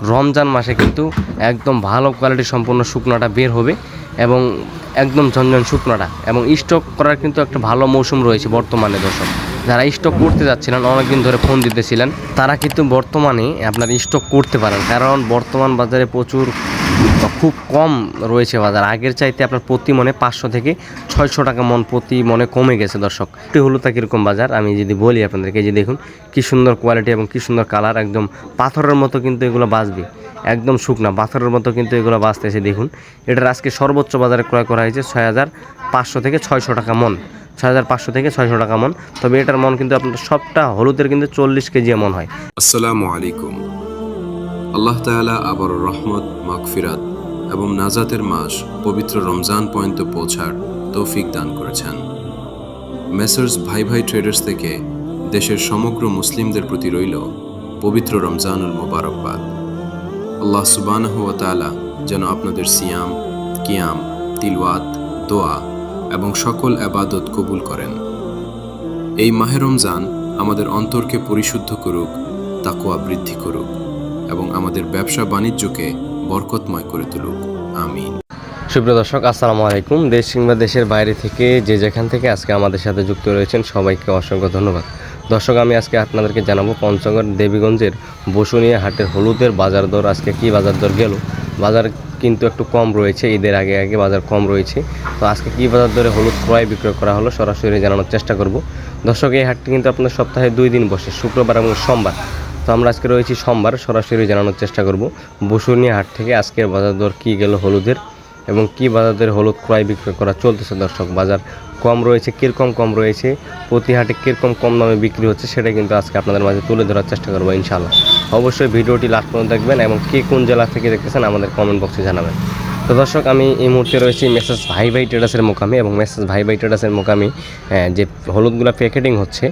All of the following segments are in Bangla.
রমজান মাসে কিন্তু একদম ভালো কোয়ালিটি সম্পন্ন শুকনাটা বের হবে এবং একদম ঝনঝন শুকনাটা, এবং স্টক করার কিন্তু একটা ভালো মৌসুম রয়েছে বর্তমানে। দর্শক যারা স্টক করতে যাচ্ছিলেন, অনেকদিন ধরে ফোন দিতেছিলেন, তারা কিন্তু বর্তমানে আপনার স্টক করতে পারেন, কারণ বর্তমান বাজারে প্রচুর খুব কম রয়েছে বাজার। আগের চাইতে আপনার প্রতি মনে 500 থেকে 600 টাকা মন প্রতি মনে কমে গেছে। দর্শক একটু হলুদটা কীরকম বাজার আমি যদি বলি আপনাদেরকে, যে দেখুন কী সুন্দর কোয়ালিটি এবং কী সুন্দর কালার, একদম পাথরের মতো কিন্তু এগুলো বাঁচবে, একদম শুকনা পাথরের মতো কিন্তু এগুলো বাঁচতেছে। দেখুন এটার আজকে সর্বোচ্চ বাজারে ক্রয় করা হয়েছে 6500 থেকে 600 টাকা মন, 6500 থেকে 600 টাকা মন। তবে এটার মন কিন্তু আপনার সবটা হলুদের কিন্তু 40 কেজি মন হয়। আসসালামু আলাইকুম। আল্লাহ তাআলা আবার রহমত, মাগফিরাত এবং নাজাতের মাস পবিত্র রমজান পর্যন্ত পৌঁছার তৌফিক দান করেছেন। মেসার্স ভাই ভাই ট্রেডার্স থেকে দেশের সমগ্র মুসলিমদের প্রতি রইল পবিত্র রমজানুল মোবারকবাদ। আল্লাহ সুবহানাহু ওয়া তাআলা যেন আপনাদের সিয়াম, কিয়াম, তিলওয়াত, দোয়া এবং সকল ইবাদত কবুল করেন। এই মাহে রমজান আমাদের অন্তরকে পরিশুদ্ধ করুক, তাকওয়া বৃদ্ধি করুক এবং আমাদের ব্যবসা বাণিজ্যকে বরকতময় করে তুলুক। আমিন। সুপ্রিয় দর্শক, আসসালামু আলাইকুম। দেশ কিংবা দেশের বাইরে থেকে যে যেখান থেকে আজকে আমাদের সাথে যুক্ত রয়েছেন সবাইকে অসংখ্য ধন্যবাদ। দর্শক আমি আজকে আপনাদেরকে জানাবো পঞ্চগড় দেবীগঞ্জের বসুনিয়া হাটের হলুদের বাজার দর আজকে কি বাজার দর গেল। বাজার কিন্তু একটু কম রয়েছে, ঈদের আগে আগে বাজার কম রয়েছে। তো আজকে কি বাজার দরে হলুদ ক্রয় বিক্রয় করা হলো সরাসরি জানানোর চেষ্টা করব। দর্শক এই হাটটি কিন্তু আপনার সপ্তাহে 2 দিন বসে, শুক্রবার এবং সোমবার। তো আমরা আজকে রয়েছি সোমবার, সরাসরি জানানোর চেষ্টা করব বসুনিয়া হাট থেকে আজকের বাজার দর কী গেল হলুদের এবং কী বাজার দরে হলুদ ক্রয় বিক্রয় করা চলতেছে। দর্শক বাজার কম রয়েছে, কীরকম কম রয়েছে, প্রতি হাটে কীরকম কম দামে বিক্রি হচ্ছে সেটা কিন্তু আজকে আপনাদের মাঝে তুলে ধরার চেষ্টা করবো ইনশাআল্লাহ। অবশ্যই ভিডিওটি লাস্ট পর্যন্ত দেখবেন এবং কে কোন জেলা থেকে দেখতেছেন আমাদের কমেন্ট বক্সে জানাবেন। তো দর্শক আমি এই মুহূর্তে রয়েছি মেসার্স ভাই ভাই ট্রেডার্সের মোকামে, এবং মেসার্স ভাই ভাই ট্রেডার্সের মোকামে যে হলুদগুলো প্যাকেটিং হচ্ছে,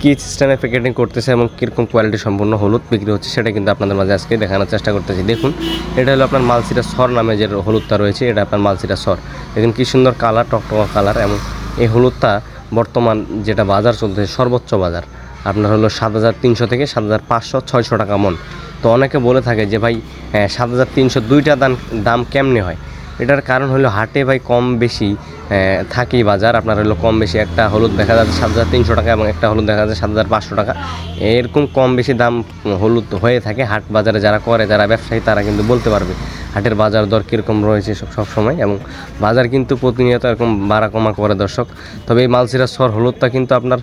কী সিস্টেমে প্যাকেটিং করতেছে এবং কীরকম কোয়ালিটি সম্পূর্ণ হলুদ বিক্রি হচ্ছে সেটা কিন্তু আপনাদের মাঝে আজকে দেখানোর চেষ্টা করতেছি। দেখুন এটা হলো আপনার মালসিরা সর নামে যে হলুদটা রয়েছে, এটা আপনার মালসিরা সর। দেখুন কী সুন্দর কালার, টকটকা কালার, এবং এই হলুদটা বর্তমান যেটা বাজার চলতেছে সর্বোচ্চ বাজার আপনার হলো 7300 থেকে 7500 600 টাকা মন। তো অনেকে বলে থাকে যে ভাই 7300 দুইটা দাম কেমনে হয়। এটার কারণ হলো হাটে ভাই কম বেশি থাকেই বাজার আপনার হলো কম বেশি। একটা হলুদ দেখা যাচ্ছে 7300 টাকা এবং একটা হলুদ দেখা যাচ্ছে 7500 টাকা, এরকম কম বেশি দাম হলুদ হয়ে থাকে। হাট বাজারে যারা করে, যারা ব্যবসায়ী, তারা কিন্তু বলতে পারবে হাটের বাজার দর কীরকম রয়েছে সব সময়, এবং বাজার কিন্তু প্রতিনিয়ত এরকম বাড়া কমা করে দর্শক। তবে এই মালসিরা সর হলুদটা কিন্তু আপনার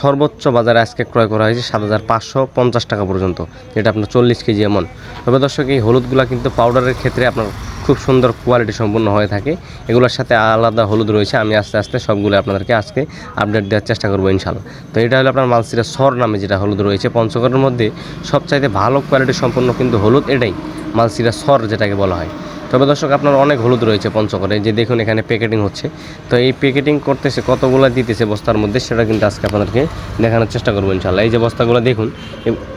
সর্বোচ্চ বাজারে আজকে ক্রয় করা হয়েছে 7550 টাকা পর্যন্ত, যেটা আপনার 40 কেজি এমন। তবে দর্শক এই হলুদগুলো কিন্তু পাউডারের ক্ষেত্রে আপনার খুব সুন্দর কোয়ালিটি সম্পন্ন হয়ে থাকে। এগুলোর সাথে আলাদা হলুদ রয়েছে, আমি আস্তে আস্তে সবগুলো আপনাদেরকে আজকে আপডেট দেওয়ার চেষ্টা করবো ইনশাআল্লাহ। তো এটা হলো আপনার মালসিরা সর নামে যেটা হলুদ রয়েছে পঞ্চগড়ের মধ্যে সবচাইতে ভালো কোয়ালিটি সম্পন্ন কিন্তু হলুদ এটাই, মালসিরা সর যেটাকে বলা হয়। তবে দর্শক আপনার অনেক হলুদ রয়েছে পঞ্চগড়ে, যে দেখুন এখানে প্যাকেটিং হচ্ছে। তো এই প্যাকেটিং করতেছে কতগুলো দিতেছে বস্তার মধ্যে সেটা কিন্তু আজকে আপনাদেরকে দেখানোর চেষ্টা করবো ইনশাআল্লাহ। এই যে বস্তাগুলো দেখুন,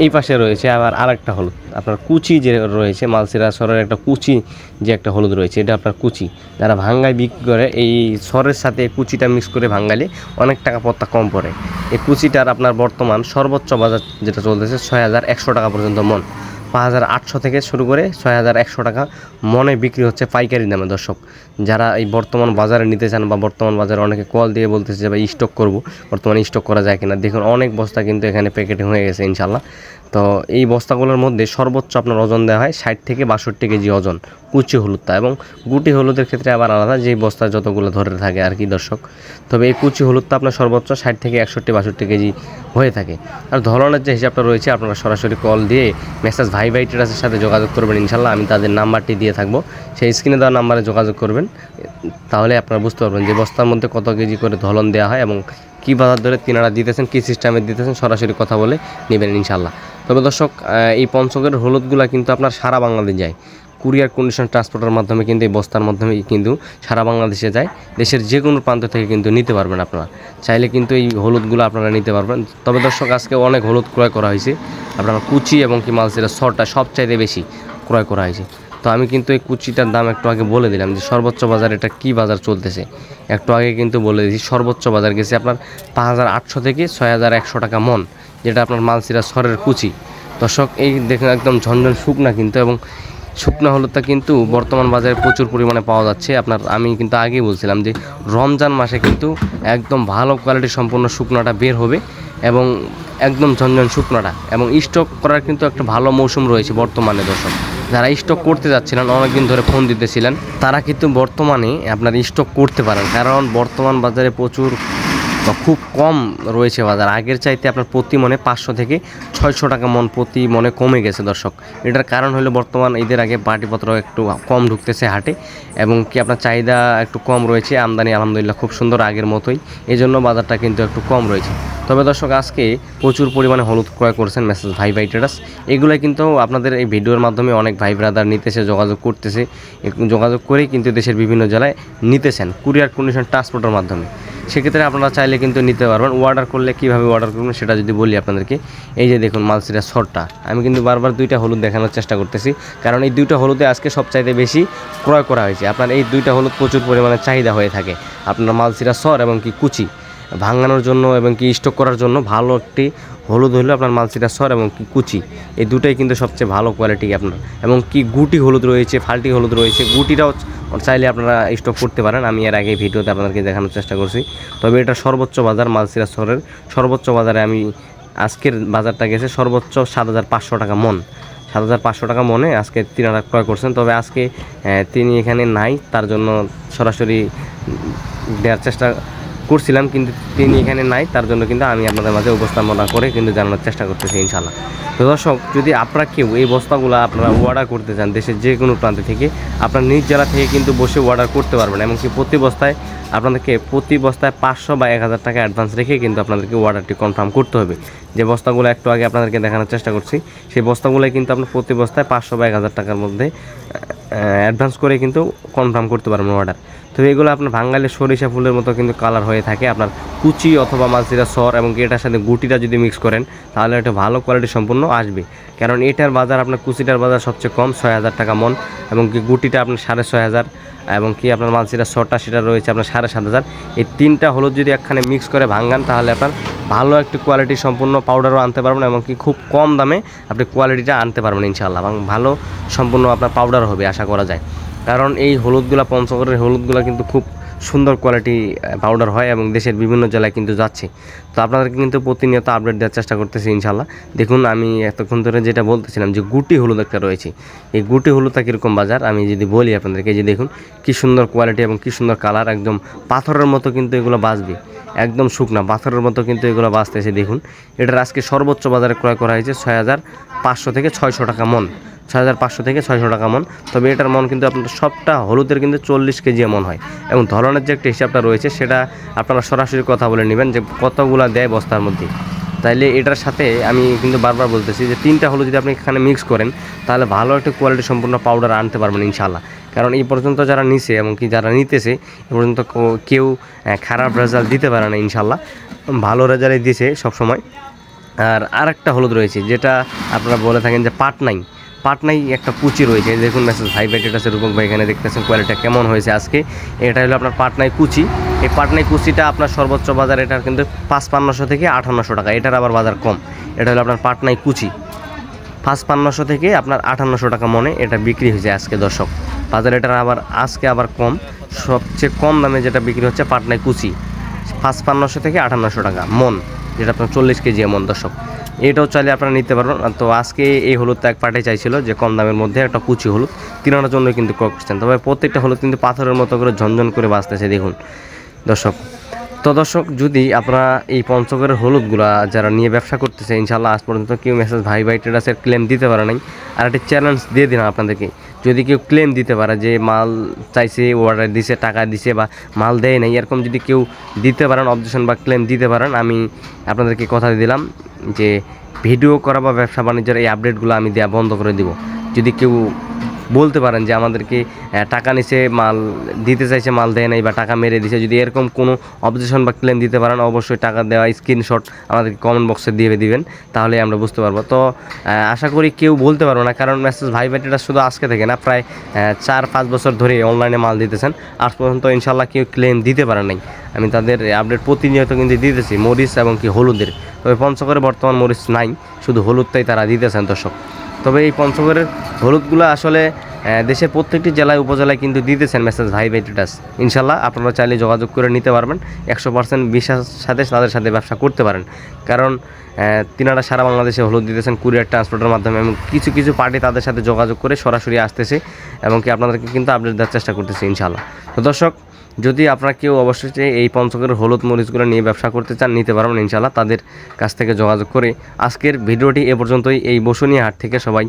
এই পাশে রয়েছে আবার আরেকটা হলুদ আপনার কুচি যে রয়েছে, মালসিরা সরের একটা কুচি যে একটা হলুদ রয়েছে, এটা আপনার কুচি যারা ভাঙ্গায় বিক্রি করে, এই সরের সাথে কুচিটা মিক্স করে ভাঙ্গালে অনেক টাকা পত্তা কম পড়ে। এই কুচিটার আপনার বর্তমান সর্বোচ্চ বাজার যেটা চলতেছে 6100 টাকা পর্যন্ত মন, 5800 থেকে শুরু করে 6100 টাকা মনে বিক্রি হচ্ছে পাইকারি দামে। দর্শক যারা এই বর্তমান বাজারে নিতে চান বা বর্তমান বাজারে অনেকে কল দিয়ে বলতেছে যে ভাই স্টক করব, বর্তমানে স্টক করা যায় কিনা, দেখুন অনেক বস্তা কিন্তু এখানে প্যাকেটিং হয়ে গেছে ইনশাআল্লাহ। তো এই বস্তাগুলোর মধ্যে সর্বোচ্চ আপনার ওজন দেওয়া হয় 60 থেকে 62 কেজি ওজন কুচি হলুদটা, এবং গুটি হলুদের ক্ষেত্রে আবার আলাদা, যেই বস্তা যতগুলো ধরে থাকে আর কি দর্শক। তবে এই কুচি হলুদটা আপনার সর্বোচ্চ 60 থেকে 61-62 কেজি হয়ে থাকে। আর ধরনের যে হিসাবটা রয়েছে আপনারা সরাসরি কল দিয়ে মেসার্স ভাই ভাই ট্রেডার্সের সাথে যোগাযোগ করবেন ইনশাআল্লাহ। আমি তাদের নাম্বারটি দিয়ে থাকবো, সেই স্ক্রিনে দেওয়া নাম্বারে যোগাযোগ করবেন, তাহলে আপনারা বুঝতে পারবেন যে বস্তার মধ্যে কত কেজি করে ধলন দেওয়া হয় এবং কী বাজার ধরে তিনারা দিতেছেন, কী সিস্টেমে দিতেছেন, সরাসরি কথা বলে নেবেন ইনশাআল্লাহ। তবে দর্শক এই পঞ্চগড়ের হলুদগুলো কিন্তু আপনার সারা বাংলাদেশ যায়, কুরিয়ার কন্ডিশন ট্রান্সপোর্টের মাধ্যমে কিন্তু এই বস্তার মাধ্যমে কিন্তু সারা বাংলাদেশে যায়। দেশের যে কোনো প্রান্ত থেকে কিন্তু নিতে পারবেন, আপনারা চাইলে কিন্তু এই হলুদগুলো আপনারা নিতে পারবেন। তবে দর্শক আজকে অনেক হলুদ ক্রয় করা হয়েছে, আপনারা কুচি এবং কি মালসিরা সরটা সবচাইতে বেশি ক্রয় করা হয়েছে। তো আমি কিন্তু এই কুচিটার দাম একটু আগে বলে দিলাম যে সর্বোচ্চ বাজার এটা কী বাজার চলতেছে, একটু আগে কিন্তু বলে দিয়েছি। সর্বোচ্চ বাজার গেছে আপনার 5800 থেকে 6100 টাকা মন, যেটা আপনার মালসিরা সরের কুচি। দর্শক এই দেখুন একদম ঝনঝন শুকনা কিন্তু, এবং শুকনা হলুদটা কিন্তু বর্তমান বাজারে প্রচুর পরিমাণে পাওয়া যাচ্ছে। আমি কিন্তু আগেই বলছিলাম যে রমজান মাসে কিন্তু একদম ভালো কোয়ালিটি সম্পন্ন শুকনাটা বের হবে, এবং একদম ঝনঝন শুকনাটা, এবং স্টক করার কিন্তু একটা ভালো মৌসুম রয়েছে বর্তমানে। দর্শক যারা স্টক করতে যাচ্ছিলেন, অনেকদিন ধরে ফোন দিতেছিলেন, তারা কিন্তু বর্তমানে আপনার স্টক করতে পারেন, কারণ বর্তমান বাজারে প্রচুর খুব কম রয়েছে বাজার। আগের চাইতে আপনার প্রতি মনে 500 থেকে 600 টাকা মন প্রতি মনে কমে গেছে দর্শক। এটার কারণ হলো বর্তমান ঈদের আগে পাটিপত্র একটু কম ঢুকতেছে হাটে, এবং কি আপনার চাহিদা একটু কম রয়েছে, আমদানি আলহামদুলিল্লাহ খুব সুন্দর আগের মতোই, এই জন্য বাজারটা কিন্তু একটু কম রয়েছে। তবে দর্শক আজকে প্রচুর পরিমাণে হলুদ ক্রয় করছেন মেসেজ ভাই ট্রেডার্স। এগুলো কিন্তু আপনাদের এই ভিডিওর মাধ্যমে অনেক ভাই ব্রাদার নিতেছে, যোগাযোগ করতেছে, যোগাযোগ করেই কিন্তু দেশের বিভিন্ন জেলায় নিতেছেন কুরিয়ার কন্ডিশন ট্রান্সপোর্টের মাধ্যমে। সেক্ষেত্রে আপনারা চাইলে কিন্তু নিতে পারবেন। অর্ডার করলে কীভাবে অর্ডার করবেন সেটা যদি বলি আপনাদেরকে, এই যে দেখুন মালসিরা শর্টটা, আমি কিন্তু বারবার 2টা হলুদ দেখানোর চেষ্টা করতেছি, কারণ এই 2টা হলুদে আজকে সবচাইতে বেশি ক্রয় করা হয়েছে। আপনার এই 2টা হলুদ প্রচুর পরিমাণে চাহিদা হয়ে থাকে। আপনার মালসিরা সর এবং কি কুচি ভাঙানোর জন্য এবং কি স্টক করার জন্য ভালো একটি হলুদ হলো আপনার মালসিরা সর এবং কি কুচি, এই দুটাই কিন্তু সবচেয়ে ভালো কোয়ালিটি আপনার। এবং কি গুটি হলুদ রয়েছে, ফাল্টি হলুদ রয়েছে, গুটিটাও চাইলে আপনারা স্টক করতে পারেন। আমি এর আগে ভিডিওতে আপনাদেরকে দেখানোর চেষ্টা করছি। তবে এটা সর্বোচ্চ বাজার মালসিরা সরের সর্বোচ্চ বাজারে আমি আজকের বাজারটা গেছে সর্বোচ্চ 7,500 টাকা মন। 7,500 টাকা মনে আজকে তিনারা ক্রয় করছেন। তবে আজকে তিনি এখানে নাই, তার জন্য সরাসরি দেওয়ার চেষ্টা করছিলাম, কিন্তু তিনি এখানে নাই, তার জন্য কিন্তু আমি আপনাদের মাঝে উপস্থাপনা করে কিন্তু জানানোর চেষ্টা করতেছি ইনশাল্লাহ। তো দর্শক, যদি আপনারা কেউ এই বস্তাগুলো আপনারা অর্ডার করতে চান দেশের যে কোনো প্রান্ত থেকে, আপনার নিজ জেলা থেকে কিন্তু বসে অর্ডার করতে পারবেন। এমনকি প্রতি বস্তায় 500 বা 1,000 টাকা অ্যাডভান্স রেখে কিন্তু আপনাদেরকে অর্ডারটি কনফার্ম করতে হবে। যে বস্তাগুলো একটু আগে আপনাদেরকে দেখানোর চেষ্টা করছি, সেই বস্তাগুলোই কিন্তু আপনার প্রতি বস্তায় 500 বা 1,000 টাকার মধ্যে অ্যাডভান্স করে কিন্তু কনফার্ম করতে পারবেন অর্ডার। তো এগুলো আপনার বাঙালি সরিষা ফুলের মতো কিন্তু কালার হয়ে থাকে। আপনার কুচি অথবা মালসিরা সর এবং এটার সাথে গুটিটা যদি মিক্স করেন তাহলে একটা ভালো কোয়ালিটি সম্পূর্ণ আসবে। কারণ এটার বাজার আপনার কুচিটার বাজার সবচেয়ে কম 6,000 টাকা মন, এবং কি গুটিটা আপনার 6,500, এবং কি আপনার মালসিরা সরটা সেটা রয়েছে আপনার 7,500। এই 3টা হলুদ যদি একখানে মিক্স করে ভাঙান তাহলে আপনার ভালো একটি কোয়ালিটি সম্পূর্ণ পাউডারও আনতে পারবেন, এবং কি খুব কম দামে আপনি কোয়ালিটিটা আনতে পারবেন ইনশাআল্লাহ, এবং ভালো সম্পূর্ণ আপনার পাউডার হবে আশা করা যায়। কারণ এই হলুদগুলো পঞ্চগড়ের হলুদগুলো কিন্তু খুব সুন্দর কোয়ালিটি পাউডার হয় এবং দেশের বিভিন্ন জেলায় কিন্তু যাচ্ছে। তো আপনাদেরকে কিন্তু প্রতিনিয়ত আপডেট দেওয়ার চেষ্টা করতেছি ইনশাল্লাহ। দেখুন আমি এতক্ষণ ধরে যেটা বলতেছিলাম যে গুটি হলুদ একটা রয়েছে, এই গুটি হলুদটা কীরকম বাজার আমি যদি বলি আপনাদেরকে, যে দেখুন কী সুন্দর কোয়ালিটি এবং কী সুন্দর কালার, একদম পাথরের মতো কিন্তু এগুলো বাজবে, একদম শুকনা পাথরের মতো কিন্তু এগুলো বাজতেছে। দেখুন এটার আজকে সর্বোচ্চ বাজারে ক্রয় করা হয়েছে 6,500 থেকে 600 টাকা মন, 6,500 থেকে 600 টাকা মন। তবে এটার মন কিন্তু আপনার সবটা হলুদের কিন্তু 40 কেজি মন হয়, এবং ধরনের যে একটা হিসাবটা রয়েছে সেটা আপনারা সরাসরি কথা বলে নেবেন যে কতগুলা দেয় বস্তার মধ্যে। তাইলে এটার সাথে আমি কিন্তু বারবার বলতেছি যে 3টা হলুদ যদি আপনি এখানে মিক্স করেন তাহলে ভালো একটা কোয়ালিটি সম্পূর্ণ পাউডার আনতে পারবেন ইনশাল্লাহ। কারণ এই পর্যন্ত যারা নিছে এবং কি যারা নিতেছে এ পর্যন্ত কেউ খারাপ রেজাল্ট দিতে পারে না ইনশাল্লাহ, ভালো রেজাল্টই দিছে সবসময়। আর আরেকটা হলুদ রয়েছে যেটা আপনারা বলে থাকেন যে পাটনাই একটা কুচি রয়েছে। দেখুন মেসেজ ভাই ট্রেডার্সের রূপক ভাই এখানে দেখতেছেন কোয়ালিটিটা কেমন হয়েছে আজকে। এটা হলো আপনার পাটনাই কুচি। এই পাটনাই কুচিটা আপনার সর্বোচ্চ বাজার এটার কিন্তু 5,500 থেকে 5,800 টাকা, এটার আবার বাজার কম। এটা হলো আপনার পাটনাই কুচি 5,500 থেকে আপনার 5,800 টাকা মনে এটা বিক্রি হয়েছে আজকে দর্শক। বাজার এটার আজকে আবার কম, সবচেয়ে কম দামে যেটা বিক্রি হচ্ছে পাটনাই কুচি 5,500 থেকে 5,800 টাকা মন, যেটা আপনার 40 কেজি মন দর্শক। এটাও চাইলে আপনারা নিতে পারবেন। তো আজকে এই হলুদটা এক পার্টি চাইছিল যে কম দামের মধ্যে একটা কুচি হলুদ, কেনার জন্য কিন্তু ক্রয় করছেন। তবে প্রত্যেকটা হলুদ কিন্তু পাথরের মতো করে ঝনঝন করে বাঁচতেছে দেখুন দর্শক। তো দর্শক, যদি আপনারা এই পঞ্চগড়ের হলুদগুলা যারা নিয়ে ব্যবসা করতেছে ইনশাল্লাহ আজ পর্যন্ত কেউ মেসেজ ভাই ট্রেডার্সের ক্লেম দিতে পারে নাই। আর একটা চ্যালেঞ্জ দিয়ে দিলাম আপনাদেরকে, যদি কেউ ক্লেম দিতে পারে যে মাল চাইছে অর্ডার দিছে টাকা দিছে বা মাল দেয় নাই, এরকম যদি কেউ দিতে পারেন অবজেকশন বা ক্লেম দিতে পারেন, আমি আপনাদেরকে কথা দিলাম যে ভিডিও করা বা ব্যবসা বাণিজ্যের এই আপডেটগুলো আমি দেওয়া বন্ধ করে দিব। যদি কেউ বলতে পারেন যে আমাদেরকে টাকা নিচে মাল দিতে চাইছে, মাল দেয় নাই বা টাকা মেরে দিছে, যদি এরকম কোনো অবজেকশন বা ক্লেম দিতে পারেন অবশ্যই টাকা দেওয়া স্ক্রিনশট আমাদেরকে কমেন্ট বক্সে দিয়ে দিবেন, তাহলে আমরা বুঝতে পারবো। তো আশা করি কেউ বলতে পারবো না, কারণ মেসেজ ভাই এটা শুধু আজকে থেকে না, প্রায় 4-5 বছর ধরে অনলাইনে মাল দিতেছেন, আজ পর্যন্ত ইনশাল্লাহ কেউ ক্লেম দিতে পারে নাই। আমি তাদের আপডেট প্রতিনিয়ত কিন্তু দিতেছি মরিচ এবং কি হলুদের। তবে পঞ্চগড়ে বর্তমান মরিচ নাই, শুধু হলুদটাই তারা দিতেছেন দর্শক। তবে এই পঞ্চগড়ের হলুদগুলো আসলে দেশের প্রত্যেকটি জেলায় উপজেলায় কিন্তু দিতেছেন মেসেজ ভাই টিটাস। ইনশাল্লাহ আপনারা চাইলে যোগাযোগ করে নিতে পারবেন, 100% বিশ্বাস সাথে তাদের সাথে ব্যবসা করতে পারেন, কারণ তিনারা সারা বাংলাদেশে হলুদ দিতেছেন কুরিয়ার ট্রান্সপোর্টের মাধ্যমে, এবং কিছু কিছু পার্টি তাদের সাথে যোগাযোগ করে সরাসরি আসতেছে এবং কি আপনাদেরকে কিন্তু আপডেট দেওয়ার চেষ্টা করতেছে ইনশাল্লাহ। তো দর্শক, যদি আপনারা কেউ অবশ্যই এই পঞ্চগড়ের হলুদ মরিচগুলো নিয়ে ব্যবসা করতে চান, নিতে পারবেন ইনশাল্লাহ তাদের কাছ থেকে যোগাযোগ করে। আজকের ভিডিওটি এ পর্যন্তই। এই বসুনিয়া হাট থেকে সবাই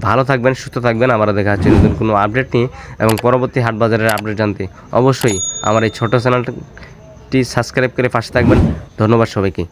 ভালো থাকবেন, সুস্থ থাকবেন। আমরা দেখা হচ্ছে নতুন কোনো আপডেট নিয়ে, এবং পরবর্তী হাট বাজারের আপডেট জানতে অবশ্যই আমার এই ছোটো চ্যানেলটি সাবস্ক্রাইব করে পাশে থাকবেন। ধন্যবাদ সবাইকে।